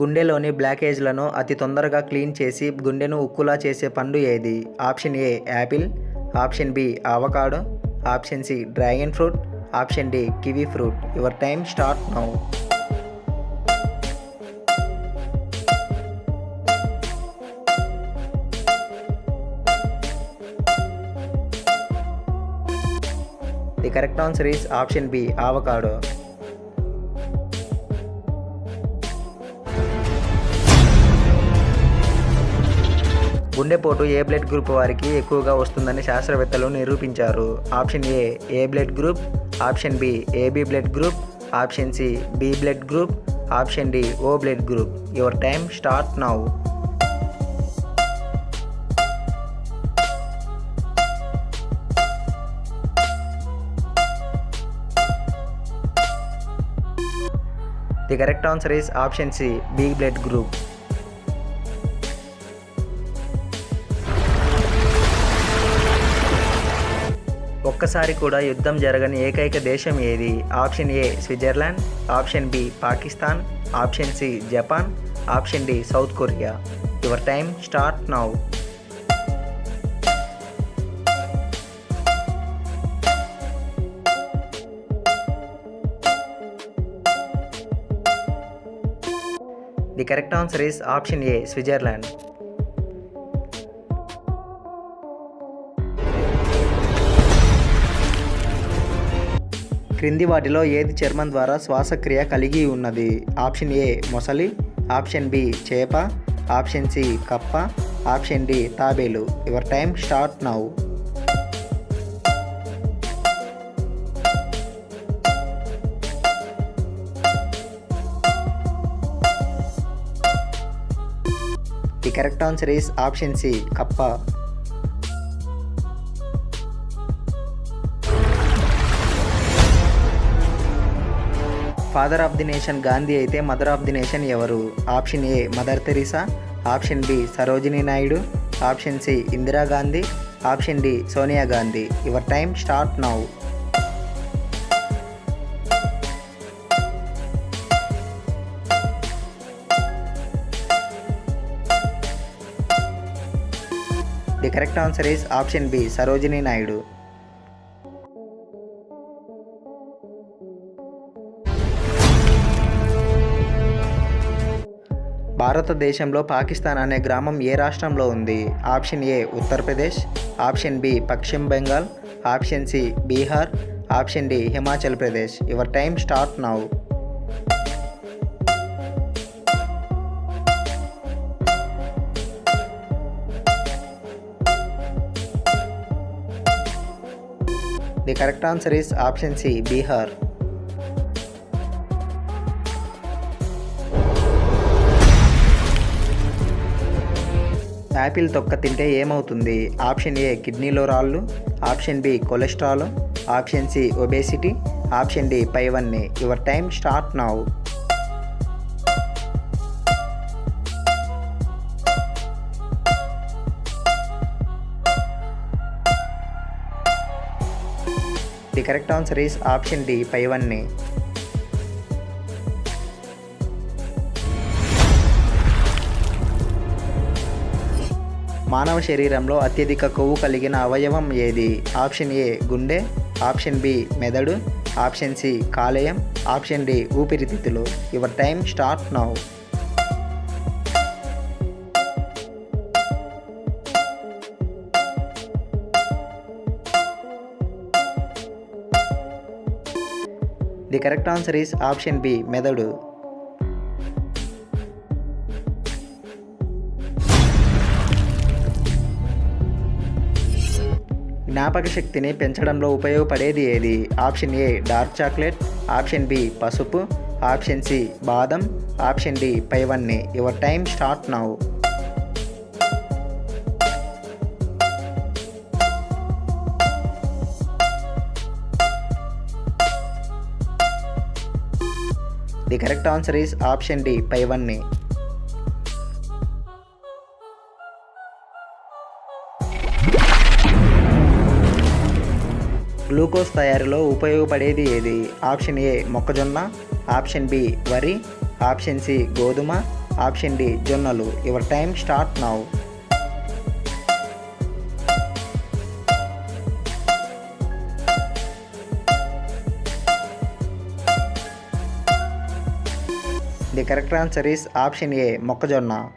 గుండెలోని బ్లాకేజ్లను అతి తొందరగా క్లీన్ చేసి గుండెను ఉక్కులా చేసే పండు ఏది? Option A apple, option B avocado, option C dragon fruit, option D kiwi fruit. Your time start now. The correct answer is option B avocado. గుండెపోటు ఏ బ్లడ్ గ్రూప్ వారికి ఎక్కువగా వస్తుందని శాస్త్రవేత్తలు నిరూపించారు? Option A blood group, option B AB blood group, option C B blood group, option D O blood group. Your time start now. The correct answer is option C B blood group. ఒక్కసారి కూడా యుద్ధం జరగని ఏకైక దేశం ఏది? Option A Switzerland, option B Pakistan, option C Japan, option D South Korea. Your time start now. The correct answer is option A Switzerland. క్రింది వాటిలో ఏది చర్మం ద్వారా శ్వాసక్రియ కలిగి ఉన్నది? ఆప్షన్ ఏ మొసలి, ఆప్షన్ బి చేప, ఆప్షన్ సి కప్ప, ఆప్షన్ డి తాబేలు. Your time start now. The correct answer is option C కప్ప. Father of the nation Gandhi అయితే మదర్ ఆఫ్ ది నేషన్ ఎవరు? Option A mother Teresa, option B Sarojini Naidu, option C Indira Gandhi, option D Sonia Gandhi. Your time start now. The correct answer is option B Sarojini Naidu. భారతదేశంలో పాకిస్తాన్ అనే గ్రామం ఏ రాష్ట్రంలో ఉంది? Option A Uttar Pradesh, option B పశ్చిమ Bengal, option C Bihar, option D Himachal Pradesh. Your time start now. The correct answer is option C Bihar. Apple తొక్క తింటే ఏమవుతుంది? Option A కిడ్నీలో రాళ్ళు, option B cholesterol, option C obesity, option D పైవన్నీ. Your time start now. The correct answer is option D పైవన్నీ. మానవ శరీరంలో అత్యధిక కొవ్వు కలిగిన అవయవం ఏది? ఆప్షన్ ఏ గుండె, ఆప్షన్ బి మెదడు, ఆప్షన్ సి కాలేయం, ఆప్షన్ డి ఊపిరితిత్తులు. Your time start now. The correct answer is option B మెదడు. జ్ఞాపక శక్తిని పెంచడంలో ఉపయోగపడేది ఏది? Option A dark chocolate, option B పసుపు, ఆప్షన్ సి బాదం, ఆప్షన్ డి పైవన్నీ. Your time start now. The correct answer is option D పైవన్నీ. గ్లూకోజ్ తయారీలో ఉపయోగపడేది ఏది? ఆప్షన్ ఏ మొక్కజొన్న, ఆప్షన్ బి వరి, ఆప్షన్ సి గోధుమ, ఆప్షన్ డి జొన్నలు. Your time start now. The correct answer is option A మొక్కజొన్న.